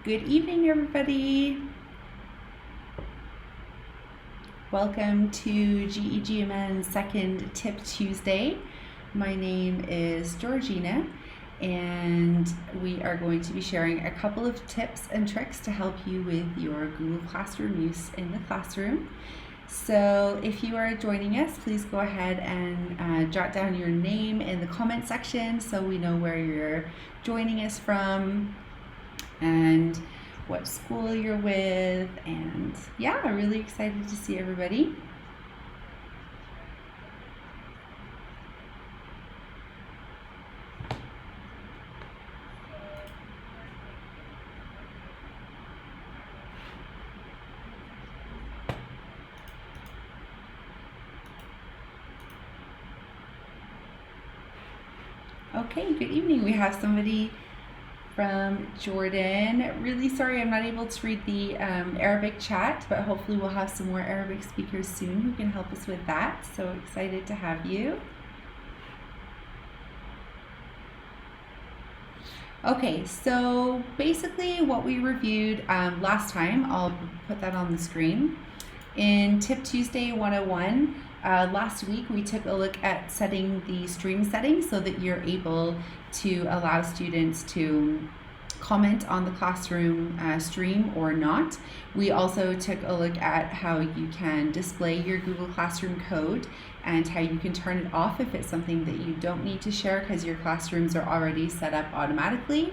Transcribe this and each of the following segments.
Good evening, everybody. Welcome to GEGMN's second Tip Tuesday. My name is Georgina, and we are going to be sharing a couple of tips and tricks to help you with your Google Classroom use in the classroom. So if you are joining us, please go ahead and jot down your name in the comment section so we know where you're joining us from and what school you're with. And yeah, I'm really excited to see everybody. Okay, good evening. We have somebody from Jordan. Really sorry I'm not able to read the Arabic chat, but hopefully we'll have some more Arabic speakers soon who can help us with that. So excited to have you. Okay, so basically what we reviewed last time, I'll put that on the screen. In Tip Tuesday 101, last week we took a look at setting the stream settings so that you're able to allow students to comment on the classroom stream or not. We also took a look at how you can display your Google Classroom code and how you can turn it off if it's something that you don't need to share because your classrooms are already set up automatically.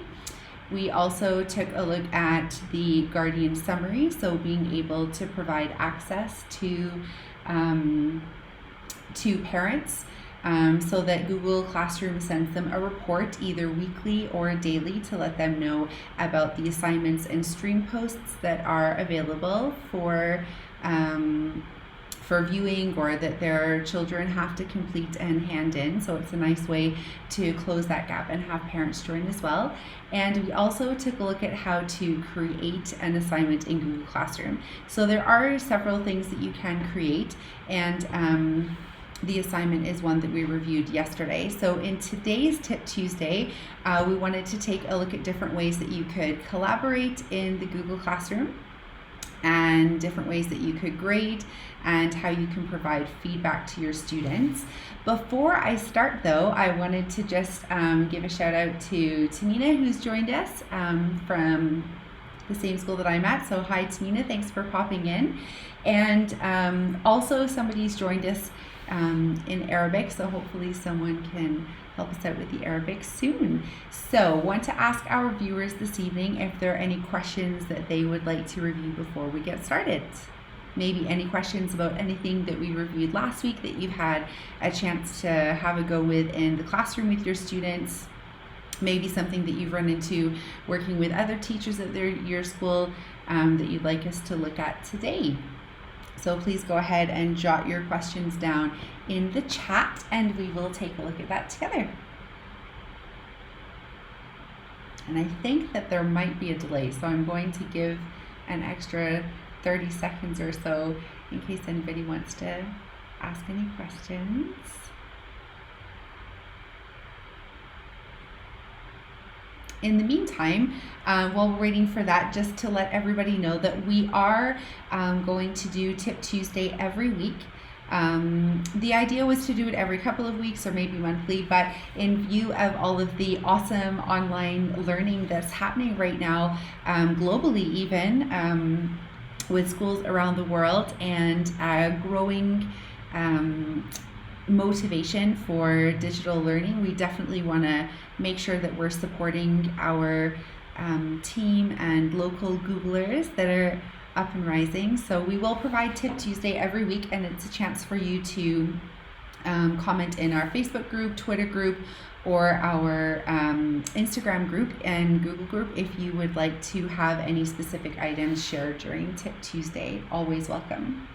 We also took a look at the Guardian summary, so being able to provide access to parents so that Google Classroom sends them a report either weekly or daily to let them know about the assignments and stream posts that are available for viewing or that their children have to complete and hand in. So it's a nice way to close that gap and have parents join as well. And we also took a look at how to create an assignment in Google Classroom. So there are several things that you can create, and the assignment is one that we reviewed yesterday. So in today's Tip Tuesday, we wanted to take a look at different ways that you could collaborate in the Google Classroom and different ways that you could grade and how you can provide feedback to your students. Before I start though, I wanted to just give a shout out to Tamina, who's joined us from the same school that I'm at. So hi Tamina, thanks for popping in. And also somebody's joined us in Arabic, so hopefully someone can help us out with the Arabic soon. So want to ask our viewers this evening if there are any questions that they would like to review before we get started. Maybe any questions about anything that we reviewed last week that you've had a chance to have a go with in the classroom with your students. Maybe something that you've run into working with other teachers at your school that you'd like us to look at today. So please go ahead and jot your questions down in the chat and we will take a look at that together. And I think that there might be a delay, so I'm going to give an extra 30 seconds or so in case anybody wants to ask any questions. In the meantime, while we're waiting for that, just to let everybody know that we are going to do Tip Tuesday every week. The idea was to do it every couple of weeks or maybe monthly, but in view of all of the awesome online learning that's happening right now, globally even, with schools around the world and growing motivation for digital learning, we definitely want to make sure that we're supporting our team and local Googlers that are up and rising. So we will provide Tip Tuesday every week, and it's a chance for you to comment in our Facebook group, Twitter group, or our Instagram group and Google group if you would like to have any specific items shared during Tip Tuesday. Always welcome.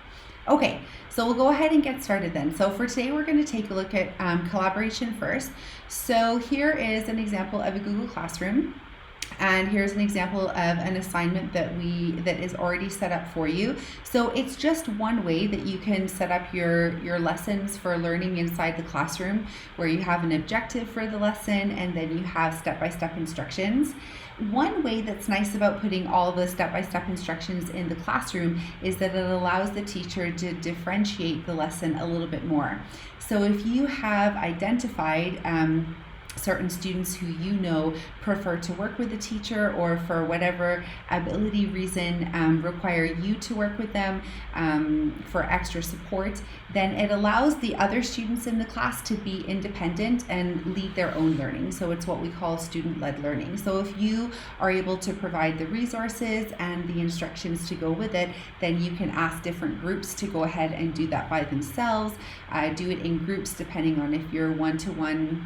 Okay, so we'll go ahead and get started then. So for today, we're going to take a look at collaboration first. So here is an example of a Google Classroom. And here's an example of an assignment that is already set up for you. So it's just one way that you can set up your lessons for learning inside the classroom, where you have an objective for the lesson and then you have step-by-step instructions. One way that's nice about putting all the step-by-step instructions in the classroom is that it allows the teacher to differentiate the lesson a little bit more. So if you have identified certain students who you know prefer to work with a teacher, or for whatever ability reason require you to work with them for extra support, then it allows the other students in the class to be independent and lead their own learning. So it's what we call student-led learning. So if you are able to provide the resources and the instructions to go with it, then you can ask different groups to go ahead and do that by themselves. Do it in groups depending on if you're one-to-one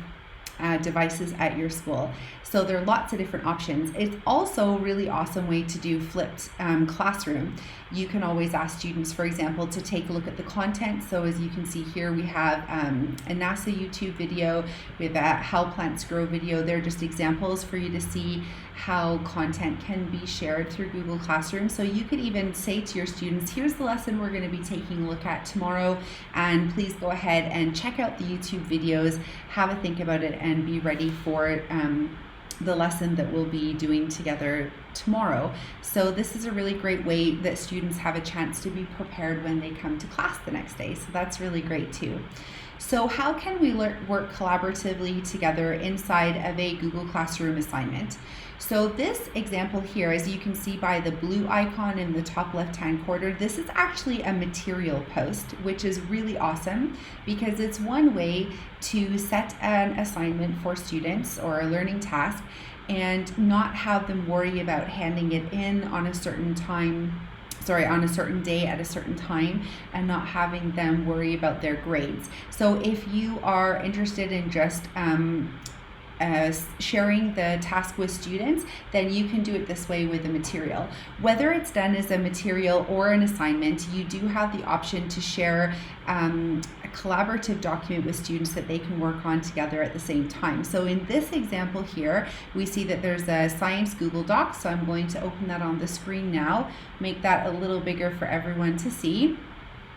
devices at your school. So there are lots of different options. It's also a really awesome way to do flipped classroom. You can always ask students, for example, to take a look at the content. So as you can see here, we have a NASA YouTube video, we have a How Plants Grow video. They're just examples for you to see how content can be shared through Google Classroom. So you could even say to your students, here's the lesson we're going to be taking a look at tomorrow, and please go ahead and check out the YouTube videos, have a think about it, and be ready for the lesson that we'll be doing together tomorrow. So this is a really great way that students have a chance to be prepared when they come to class the next day. So that's really great too. So how can we work collaboratively together inside of a Google Classroom assignment? So this example here, as you can see by the blue icon in the top left-hand corner, this is actually a material post, which is really awesome because it's one way to set an assignment for students or a learning task and not have them worry about handing it in on a certain on a certain day at a certain time, and not having them worry about their grades. So if you are interested in just sharing the task with students, then you can do it this way with the material. Whether it's done as a material or an assignment, you do have the option to share a collaborative document with students that they can work on together at the same time. So in this example here, we see that there's a science Google Doc. So I'm going to open that on the screen now, make that a little bigger for everyone to see.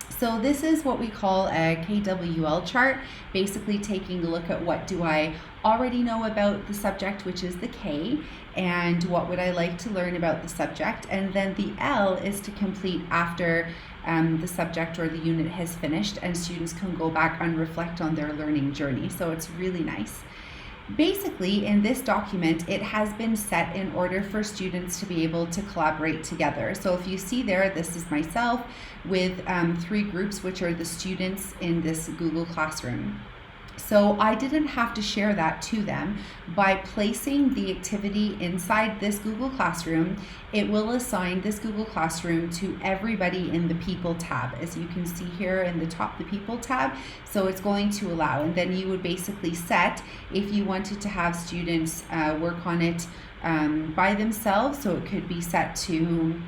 So this is what we call a KWL chart, basically taking a look at what do I already know about the subject, which is the K, and what would I like to learn about the subject. And then the L is to complete after the subject or the unit has finished, and students can go back and reflect on their learning journey. So it's really nice. Basically, in this document, it has been set in order for students to be able to collaborate together. So if you see there, this is myself with 3 groups, which are the students in this Google Classroom. So I didn't have to share that to them. By placing the activity inside this Google Classroom, it will assign this Google Classroom to everybody in the People tab, as you can see here in the top, the People tab. So it's going to allow, and then you would basically set if you wanted to have students work on it by themselves. So it could be set to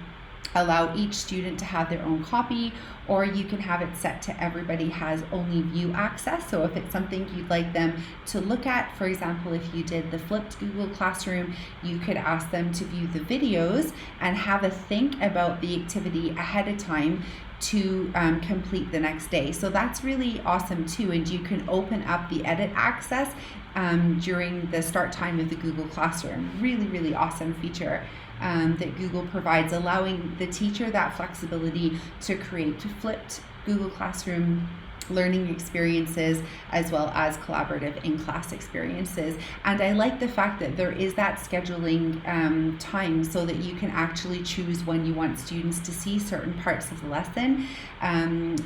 allow each student to have their own copy, or you can have it set to everybody has only view access. So if it's something you'd like them to look at, for example, if you did the flipped Google Classroom, you could ask them to view the videos and have a think about the activity ahead of time to complete the next day. So that's really awesome too, and you can open up the edit access during the start time of the Google Classroom. Really, really awesome feature that Google provides, allowing the teacher that flexibility to create flipped Google Classroom learning experiences as well as collaborative in-class experiences. And I like the fact that there is that scheduling time so that you can actually choose when you want students to see certain parts of the lesson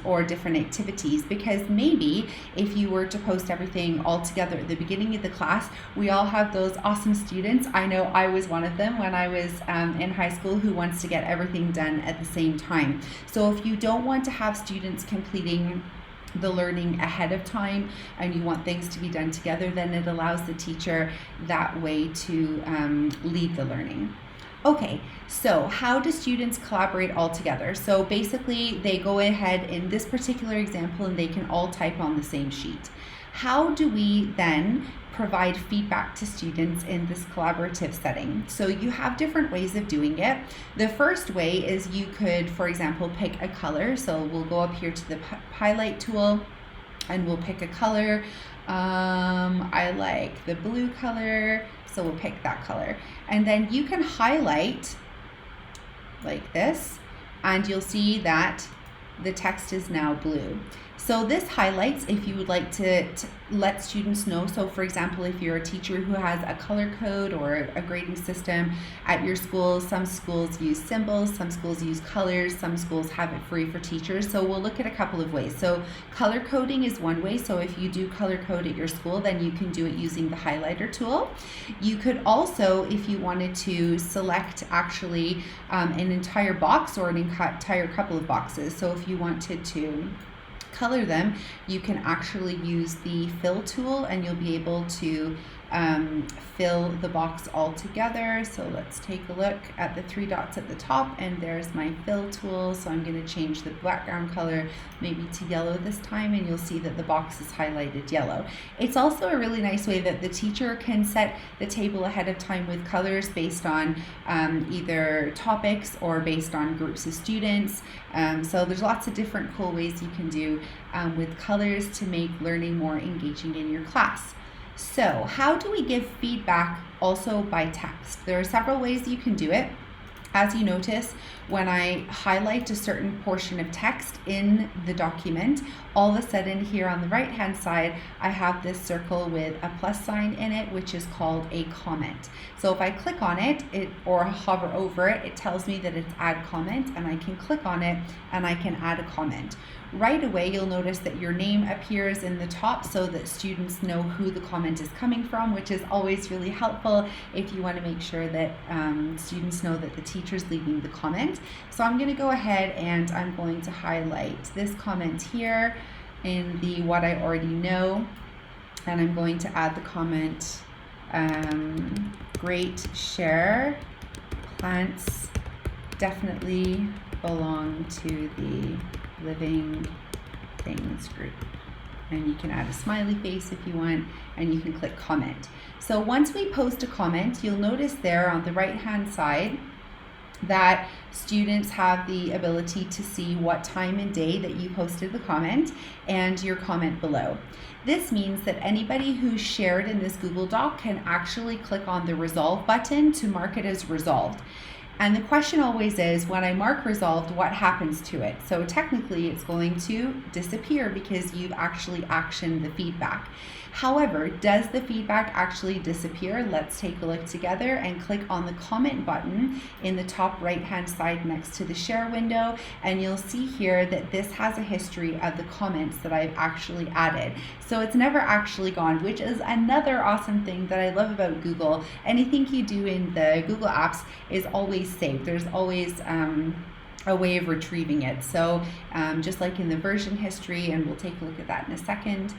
or different activities, because maybe if you were to post everything all together at the beginning of the class, we all have those awesome students. I know I was one of them when I was in high school who wants to get everything done at the same time. So if you don't want to have students completing the learning ahead of time and you want things to be done together, then it allows the teacher that way to lead the learning. Okay, so how do students collaborate all together? So basically they go ahead in this particular example and they can all type on the same sheet. How do we then provide feedback to students in this collaborative setting? So you have different ways of doing it. The first way is you could, for example, pick a color. So we'll go up here to the highlight tool and we'll pick a color. I like the blue color, so we'll pick that color. And then you can highlight like this, and you'll see that the text is now blue. So this highlights if you would like to let students know. So for example, if you're a teacher who has a color code or a grading system at your school, some schools use symbols, some schools use colors, some schools have it free for teachers. So we'll look at a couple of ways. So color coding is one way. So if you do color code at your school, then you can do it using the highlighter tool. You could also, if you wanted to select actually an entire box or an entire couple of boxes. So if you wanted to color them, you can actually use the fill tool and you'll be able to fill the box all together. So let's take a look at the 3 dots at the top, and there's my fill tool. So I'm going to change the background color maybe to yellow this time, and you'll see that the box is highlighted yellow. It's also a really nice way that the teacher can set the table ahead of time with colors based on either topics or based on groups of students. So there's lots of different cool ways you can do with colors to make learning more engaging in your class. So how do we give feedback also by text? There are several ways you can do it. As you notice, when I highlight a certain portion of text in the document, all of a sudden here on the right hand side, I have this circle with a plus sign in it, which is called a comment. So if I click on it, or hover over it, it tells me that it's add comment, and I can click on it and I can add a comment. Right away, you'll notice that your name appears in the top so that students know who the comment is coming from, which is always really helpful if you want to make sure that students know that the teacher's leaving the comment. So I'm going to go ahead and I'm going to highlight this comment here in the what I already know, and I'm going to add the comment, great share, plants definitely belong to the living things group. And you can add a smiley face if you want, and you can click comment. So once we post a comment, you'll notice there on the right hand side that students have the ability to see what time and day that you posted the comment and your comment below. This means that anybody who's shared in this Google Doc can actually click on the resolve button to mark it as resolved. And the question always is, when I mark resolved, what happens to it? So technically it's going to disappear because you've actually actioned the feedback. However, does the feedback actually disappear? Let's take a look together and click on the comment button in the top right hand side next to the share window, and you'll see here that this has a history of the comments that I've actually added. So it's never actually gone, which is another awesome thing that I love about Google. Anything you do in the Google apps is always saved. There's always a way of retrieving it. So just like in the version history, and we'll take a look at that in a second,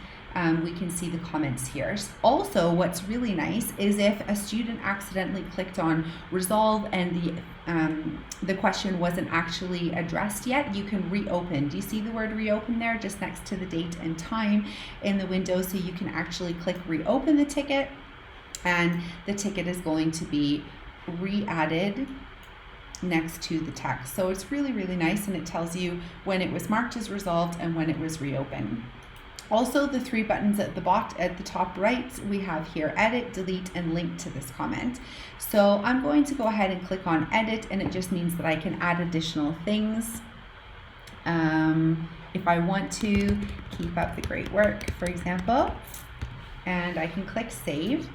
we can see the comments here. Also, what's really nice is if a student accidentally clicked on resolve and the question wasn't actually addressed yet, you can reopen. Do you see the word reopen there just next to the date and time in the window? So you can actually click reopen the ticket, and the ticket is going to be re-added next to the text. So it's really, really nice, and it tells you when it was marked as resolved and when it was reopened. Also, the 3 buttons at the top right, we have here edit, delete, and link to this comment. So I'm going to go ahead and click on edit, and it just means that I can add additional things. If I want to keep up the great work, for example, and I can click save.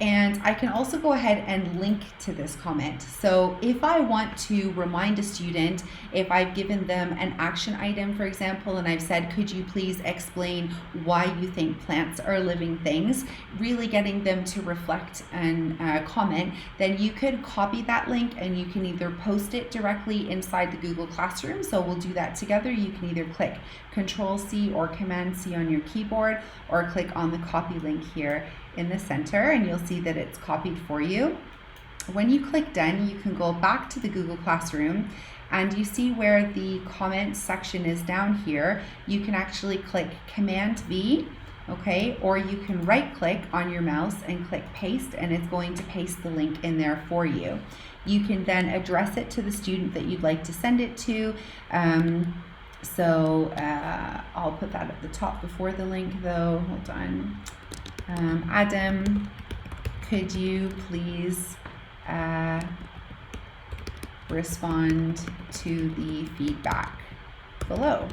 And I can also go ahead and link to this comment. So if I want to remind a student, if I've given them an action item, for example, and I've said, could you please explain why you think plants are living things, really getting them to reflect and comment, then you could copy that link and you can either post it directly inside the Google Classroom. So we'll do that together. You can either click Control-C or Command-C on your keyboard, or click on the copy link here in the center, and you'll see that it's copied for you. When you click done, you can go back to the Google Classroom, and you see where the comments section is down here. You can actually click Command V okay? Or you can right click on your mouse and click paste, and it's going to paste the link in there for you. You can then address it to the student that you'd like to send it to. I'll put that at the top before the link though. Hold on. Adam, could you please respond to the feedback below?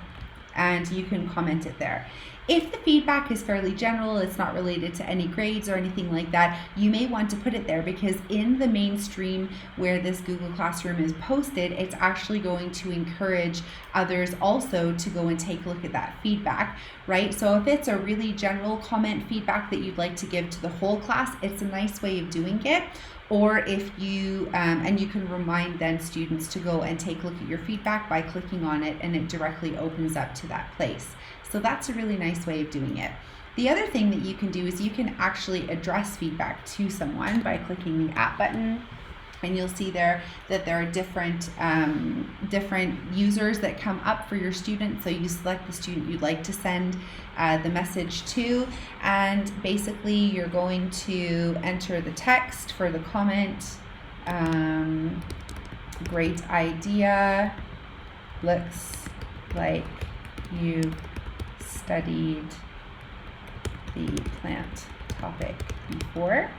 And you can comment it there. If the feedback is fairly general, it's not related to any grades or anything like that, you may want to put it there, because in the mainstream where this Google Classroom is posted, it's actually going to encourage others also to go and take a look at that feedback, right? So if it's a really general comment feedback that you'd like to give to the whole class, it's a nice way of doing it. Or if you, and you can remind then students to go and take a look at your feedback by clicking on it, and it directly opens up to that place. So that's a really nice way of doing it. The other thing that you can do is you can actually address feedback to someone by clicking the at button. And you'll see there that there are different users that come up for your student. So you select the student you'd like to send the message to, and basically you're going to enter the text for the comment. Great idea. Looks like you studied the plant topic before.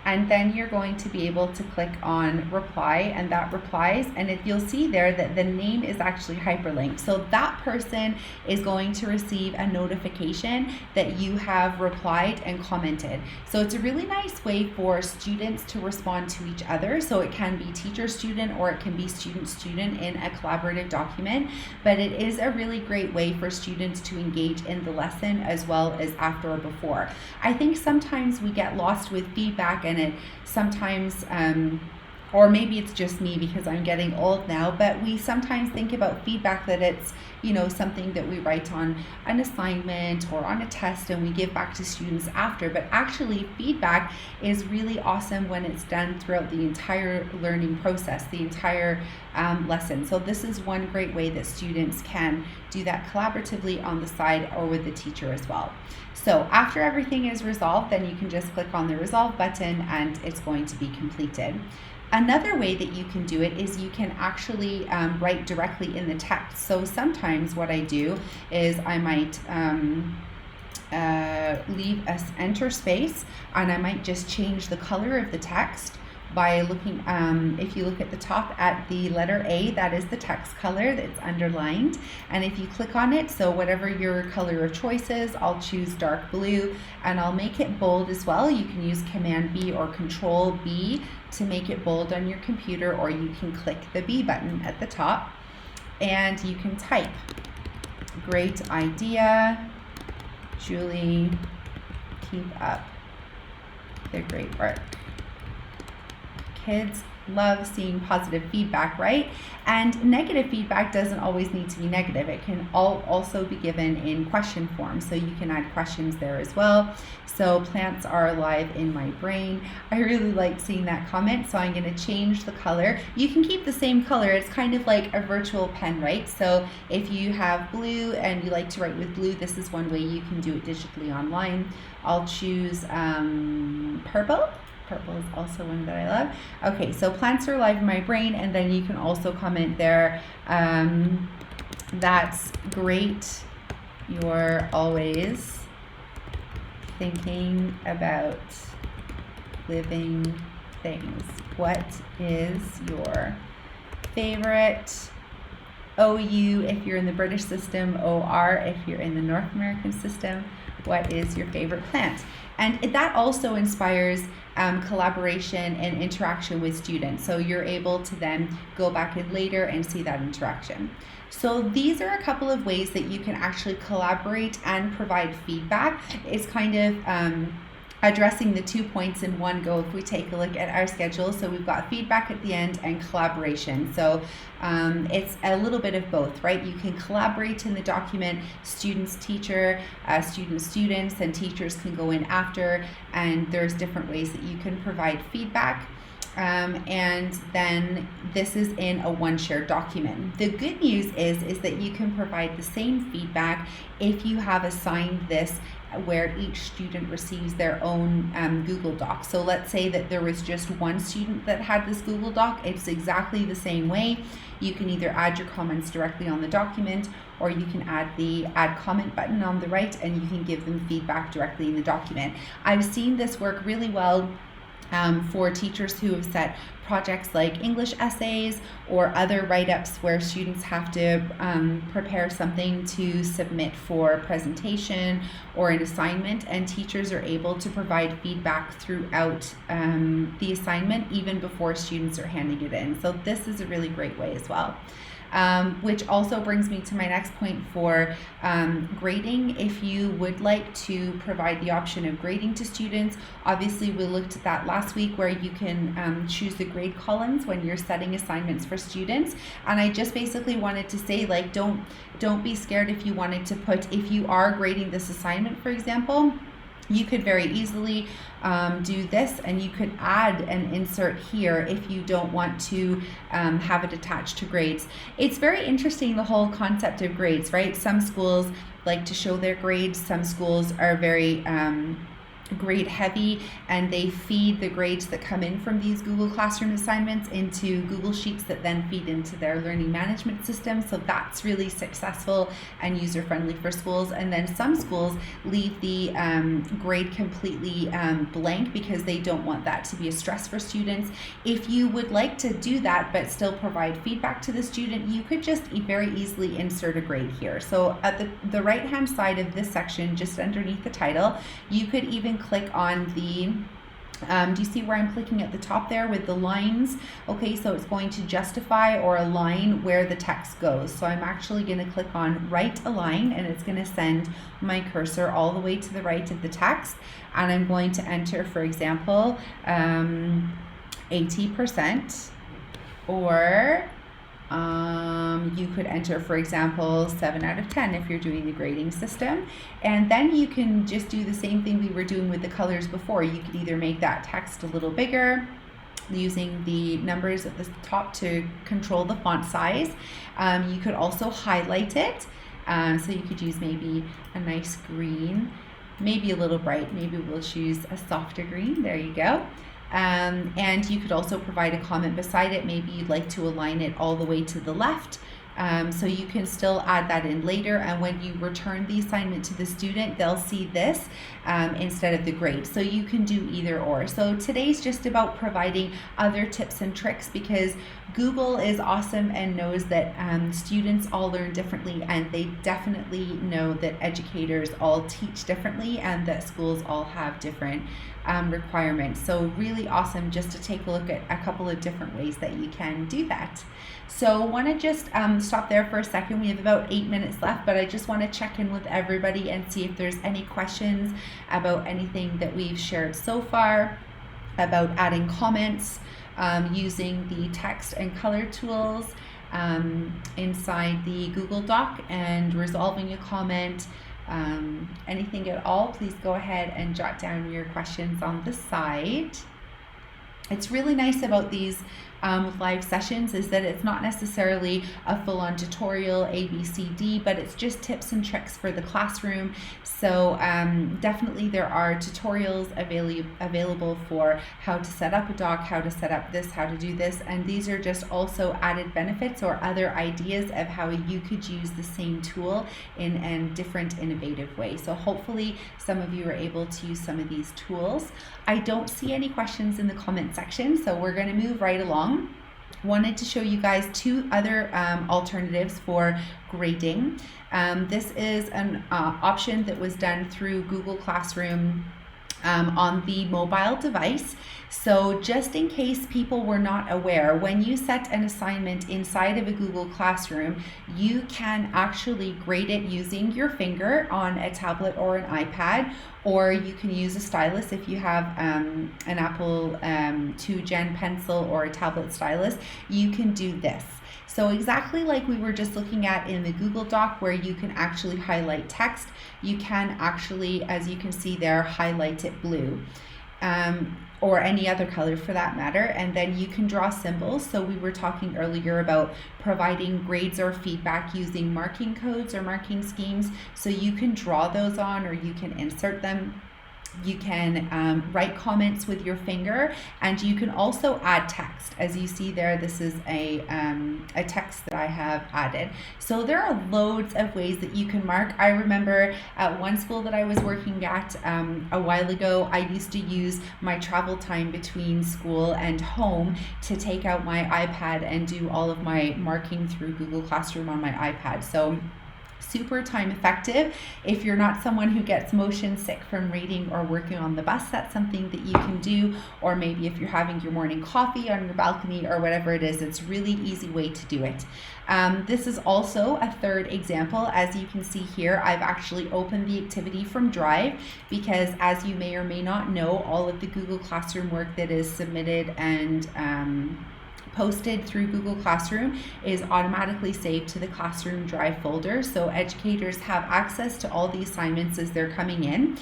And then you're going to be able to click on reply, and that replies, and you'll see there that the name is actually hyperlinked. So that person is going to receive a notification that you have replied and commented. So it's a really nice way for students to respond to each other. So it can be teacher-student or it can be student-student in a collaborative document, but it is a really great way for students to engage in the lesson as well as after or before. I think sometimes we get lost with feedback, and it sometimes, or maybe it's just me because I'm getting old now, but we sometimes think about feedback that it's, you know, something that we write on an assignment or on a test and we give back to students after. But actually feedback is really awesome when it's done throughout the entire learning process, the entire lesson. So this is one great way that students can do that collaboratively on the side or with the teacher as well. So after everything is resolved, then you can just click on the resolve button and it's going to be completed. Another way that you can do it is you can actually write directly in the text. So sometimes what I do is I might leave an enter space, and I might just change the color of the text by looking, if you look at the top at the letter A, that is the text color that's underlined. And if you click on it, so whatever your color of choice is, I'll choose dark blue and I'll make it bold as well. You can use Command B or Control B to make it bold on your computer, or you can click the B button at the top and you can type. Great idea, Julie, keep up the great work. Kids love seeing positive feedback, right? And negative feedback doesn't always need to be negative. It can also be given in question form. So you can add questions there as well. So plants are alive in my brain. I really like seeing that comment. So I'm going to change the color. You can keep the same color. It's kind of like a virtual pen, right? So if you have blue and you like to write with blue, this is one way you can do it digitally online. I'll choose purple. Purple is also one that I love. Okay, so plants are alive in my brain, and then you can also comment there, that's great, you're always thinking about living things. What is your favorite OU if you're in the British system, OR if you're in the North American system? What is your favorite plant? And that also inspires collaboration and interaction with students. So you're able to then go back in later and see that interaction. So these are a couple of ways that you can actually collaborate and provide feedback. It's kind of addressing the 2 points in one go if we take a look at our schedule. So we've got feedback at the end and collaboration. So it's a little bit of both, right? You can collaborate in the document, students, teacher, students, and teachers can go in after, and there's different ways that you can provide feedback. And then this is in a one shared document. The good news is that you can provide the same feedback if you have assigned this where each student receives their own Google Doc. So let's say that there was just one student that had this Google Doc. It's exactly the same way. You can either add your comments directly on the document, or you can add the add comment button on the right and you can give them feedback directly in the document. I've seen this work really well for teachers who have set projects like English essays or other write-ups where students have to prepare something to submit for a presentation or an assignment, and teachers are able to provide feedback throughout the assignment even before students are handing it in. So this is a really great way as well. Which also brings me to my next point for grading. If you would like to provide the option of grading to students, obviously we looked at that last week where you can choose the grade columns when you're setting assignments for students. And I just basically wanted to say, like, don't be scared if you wanted to put, if you are grading this assignment, for example, you could very easily do this, and you could add an insert here if you don't want to have it attached to grades. It's very interesting, the whole concept of grades, right? Some schools like to show their grades. Some schools are very grade heavy, and they feed the grades that come in from these Google Classroom assignments into Google Sheets that then feed into their learning management system. So that's really successful and user friendly for schools. And then some schools leave the grade completely blank because they don't want that to be a stress for students. If you would like to do that but still provide feedback to the student, you could just very easily insert a grade here. So at the right hand side of this section, just underneath the title, you could even click on the do you see where I'm clicking at the top there with the lines? Okay, so it's going to justify or align where the text goes. So I'm actually going to click on right align, and it's going to send my cursor all the way to the right of the text, and I'm going to enter, for example, 80%, or you could enter, for example, 7 out of 10 if you're doing the grading system. And then you can just do the same thing we were doing with the colors before. You could either make that text a little bigger using the numbers at the top to control the font size. You could also highlight it. So you could use maybe a nice green, maybe a little bright. Maybe we'll choose a softer green. There you go. And you could also provide a comment beside it. Maybe you'd like to align it all the way to the left. So you can still add that in later, and when you return the assignment to the student, they'll see this instead of the grade. So you can do either or. So today's just about providing other tips and tricks, because Google is awesome and knows that students all learn differently, and they definitely know that educators all teach differently and that schools all have different requirements. So really awesome just to take a look at a couple of different ways that you can do that. So want to just stop there for a second. We have about 8 minutes left, but I just want to check in with everybody and see if there's any questions about anything that we've shared so far, about adding comments, using the text and color tools inside the Google Doc, and resolving a comment. Anything at all, please go ahead and jot down your questions on the side. It's really nice about these live sessions is that it's not necessarily a full-on tutorial ABCD, but it's just tips and tricks for the classroom. So definitely there are tutorials available for how to set up a doc, how to set up this, how to do this, and these are just also added benefits or other ideas of how you could use the same tool in a different innovative way. So hopefully some of you are able to use some of these tools. I don't see any questions in the comment section, so we're going to move right along. Wanted to show you guys two other alternatives for grading. This is an option that was done through Google Classroom on the mobile device. So just in case people were not aware, when you set an assignment inside of a Google Classroom, you can actually grade it using your finger on a tablet or an iPad, or you can use a stylus if you have an Apple 2 Gen pencil or a tablet stylus. You can do this. So exactly like we were just looking at in the Google Doc, where you can actually highlight text, you can actually, as you can see there, highlight it blue. or any other color for that matter. And then you can draw symbols. So we were talking earlier about providing grades or feedback using marking codes or marking schemes. So you can draw those on, or you can insert them. You can write comments with your finger, and you can also add text. As you see there, this is a text that I have added. So there are loads of ways that you can mark. I remember at one school that I was working at a while ago, I used to use my travel time between school and home to take out my iPad and do all of my marking through Google Classroom on my iPad. So super time effective. If you're not someone who gets motion sick from reading or working on the bus, that's something that you can do. Or maybe if you're having your morning coffee on your balcony or whatever it is, it's a really easy way to do it. This is also a third example. As you can see here, I've actually opened the activity from Drive because, as you may or may not know, all of the Google Classroom work that is submitted and posted through Google Classroom is automatically saved to the Classroom Drive folder. So educators have access to all the assignments as they're coming in.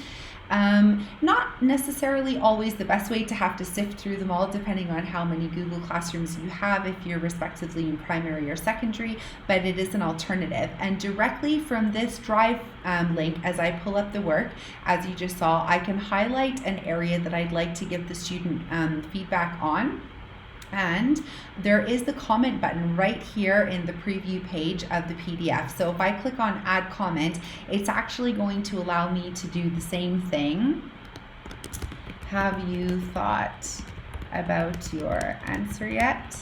Not necessarily always the best way to have to sift through them all, depending on how many Google Classrooms you have, if you're respectively in primary or secondary, but it is an alternative. And directly from this Drive link, as I pull up the work, as you just saw, I can highlight an area that I'd like to give the student feedback on. And there is the comment button right here in the preview page of the PDF. So if I click on add comment, it's actually going to allow me to do the same thing. Have you thought about your answer yet?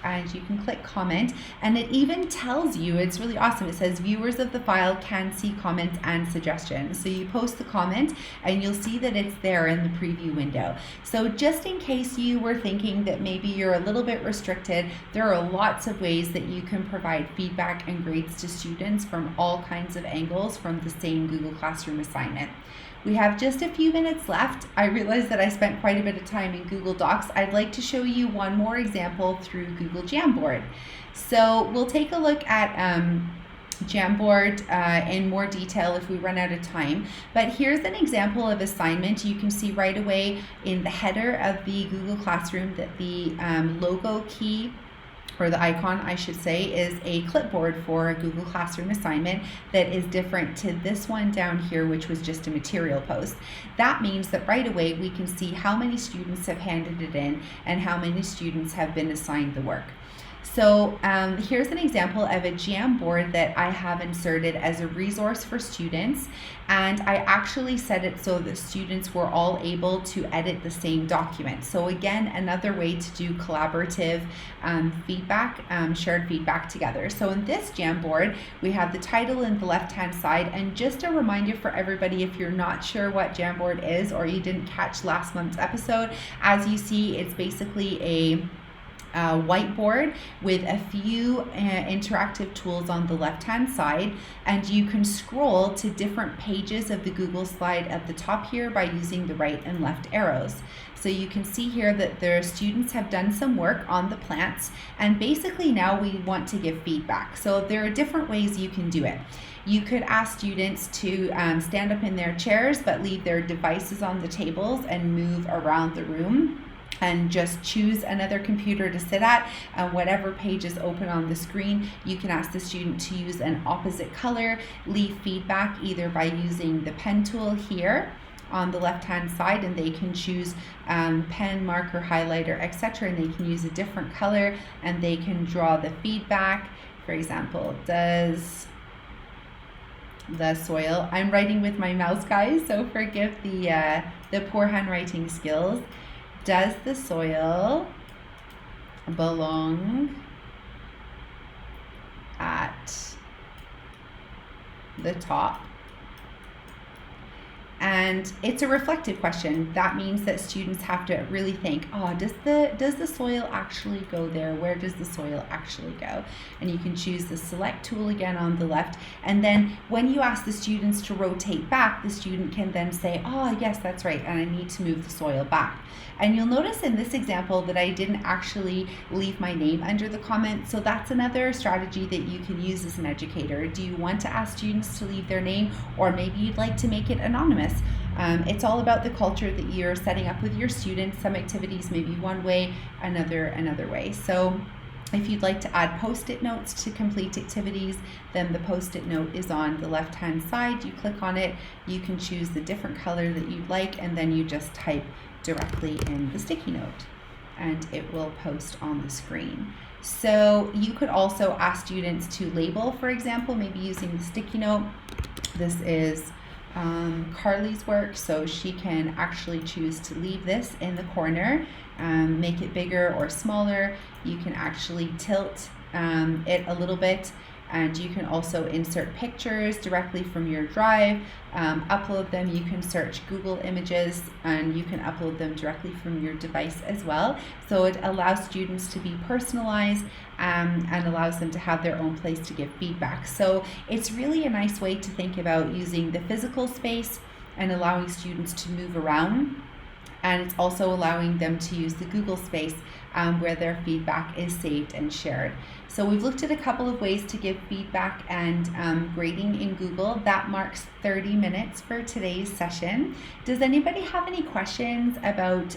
And you can click comment, and it even tells you, it's really awesome, it says viewers of the file can see comments and suggestions. So you post the comment and you'll see that it's there in the preview window. So just in case you were thinking that maybe you're a little bit restricted, there are lots of ways that you can provide feedback and grades to students from all kinds of angles from the same Google Classroom assignment. We have just a few minutes left. I realize that I spent quite a bit of time in Google Docs. I'd like to show you one more example through Google Jamboard. So we'll take a look at Jamboard in more detail if we run out of time. But here's an example of assignment. You can see right away in the header of the Google Classroom that the logo key, or the icon I should say, is a clipboard for a Google Classroom assignment that is different to this one down here, which was just a material post. That means that right away we can see how many students have handed it in and how many students have been assigned the work. So here's an example of a Jamboard that I have inserted as a resource for students, and I actually set it so that students were all able to edit the same document. So again, another way to do collaborative feedback, shared feedback together. So in this Jamboard, we have the title in the left-hand side, and just a reminder for everybody, if you're not sure what Jamboard is or you didn't catch last month's episode, as you see, it's basically a whiteboard with a few interactive tools on the left hand side, and you can scroll to different pages of the Google slide at the top here by using the right and left arrows. So you can see here that the students have done some work on the plants, and basically now we want to give feedback. So there are different ways you can do it. You could ask students to stand up in their chairs but leave their devices on the tables and move around the room, and just choose another computer to sit at. Whatever page is open on the screen, you can ask the student to use an opposite color, leave feedback either by using the pen tool here on the left hand side, and they can choose pen, marker, highlighter, etc., and they can use a different color and they can draw the feedback. For example, does the soil, I'm writing with my mouse, guys, so forgive the poor handwriting skills. Does the soil belong at the top? And it's a reflective question. That means that students have to really think, oh, does the soil actually go there? Where does the soil actually go? And you can choose the select tool again on the left. And then when you ask the students to rotate back, the student can then say, oh, yes, that's right, and I need to move the soil back. And you'll notice in this example that I didn't actually leave my name under the comment. So that's another strategy that you can use as an educator. Do you want to ask students to leave their name, or maybe you'd like to make it anonymous? this. It's all about the culture that you're setting up with your students. Some activities may be one way, another way. So if you'd like to add post-it notes to complete activities, then the post-it note is on the left-hand side. You click on it, you can choose the different color that you'd like, and then you just type directly in the sticky note and it will post on the screen. So you could also ask students to label, for example, maybe using the sticky note. This is Carly's work, so she can actually choose to leave this in the corner, make it bigger or smaller. You can actually tilt it a little bit, and you can also insert pictures directly from your drive, upload them. You can search Google Images and you can upload them directly from your device as well. So it allows students to be personalized and allows them to have their own place to give feedback. So it's really a nice way to think about using the physical space and allowing students to move around. And it's also allowing them to use the Google space where their feedback is saved and shared. So we've looked at a couple of ways to give feedback and grading in Google. That marks 30 minutes for today's session. Does anybody have any questions about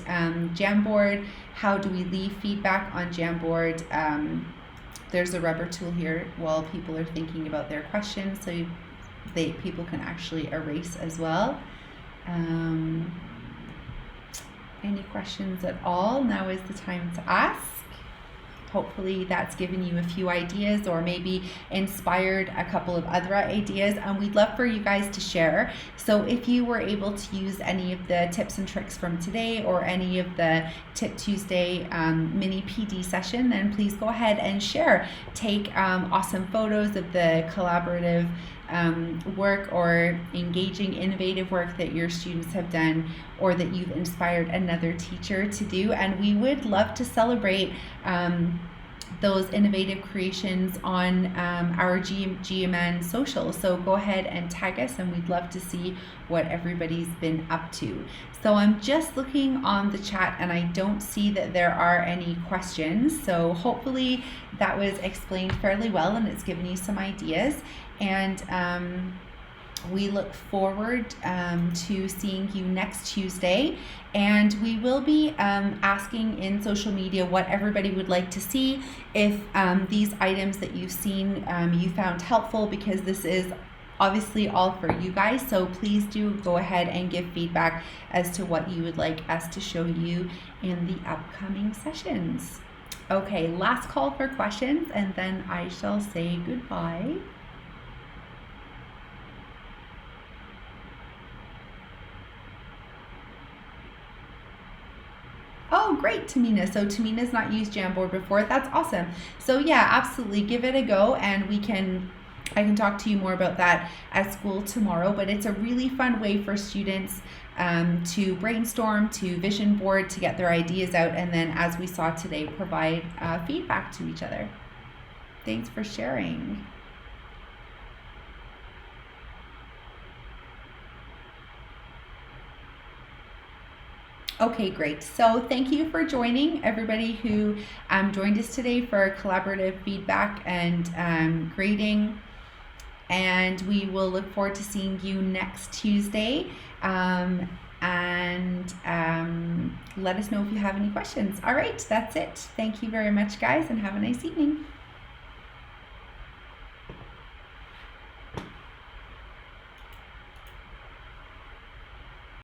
Jamboard? How do we leave feedback on Jamboard? There's a rubber tool here while people are thinking about their questions, so people can actually erase as well. Any questions at all? Now is the time to ask. Hopefully that's given you a few ideas or maybe inspired a couple of other ideas, and we'd love for you guys to share. So if you were able to use any of the tips and tricks from today or any of the Tip Tuesday mini PD session, then please go ahead and share. Take awesome photos of the collaborative work or engaging, innovative work that your students have done or that you've inspired another teacher to do. And we would love to celebrate those innovative creations on our GMN social. So go ahead and tag us and we'd love to see what everybody's been up to. So I'm just looking on the chat and I don't see that there are any questions. So hopefully that was explained fairly well and it's given you some ideas. And we look forward to seeing you next Tuesday, and we will be asking in social media what everybody would like to see. If these items that you've seen you found helpful, because this is obviously all for you guys, so please do go ahead and give feedback as to what you would like us to show you in the upcoming sessions. Okay, last call for questions and then I shall say goodbye. Oh, great, Tamina. So Tamina's not used Jamboard before. That's awesome. So yeah, absolutely. Give it a go and I can talk to you more about that at school tomorrow, but it's a really fun way for students to brainstorm, to vision board, to get their ideas out, and then as we saw today, provide feedback to each other. Thanks for sharing. Okay, great. So thank you for joining everybody who joined us today for collaborative feedback and grading. And we will look forward to seeing you next Tuesday. And let us know if you have any questions. All right, that's it. Thank you very much, guys, and have a nice evening.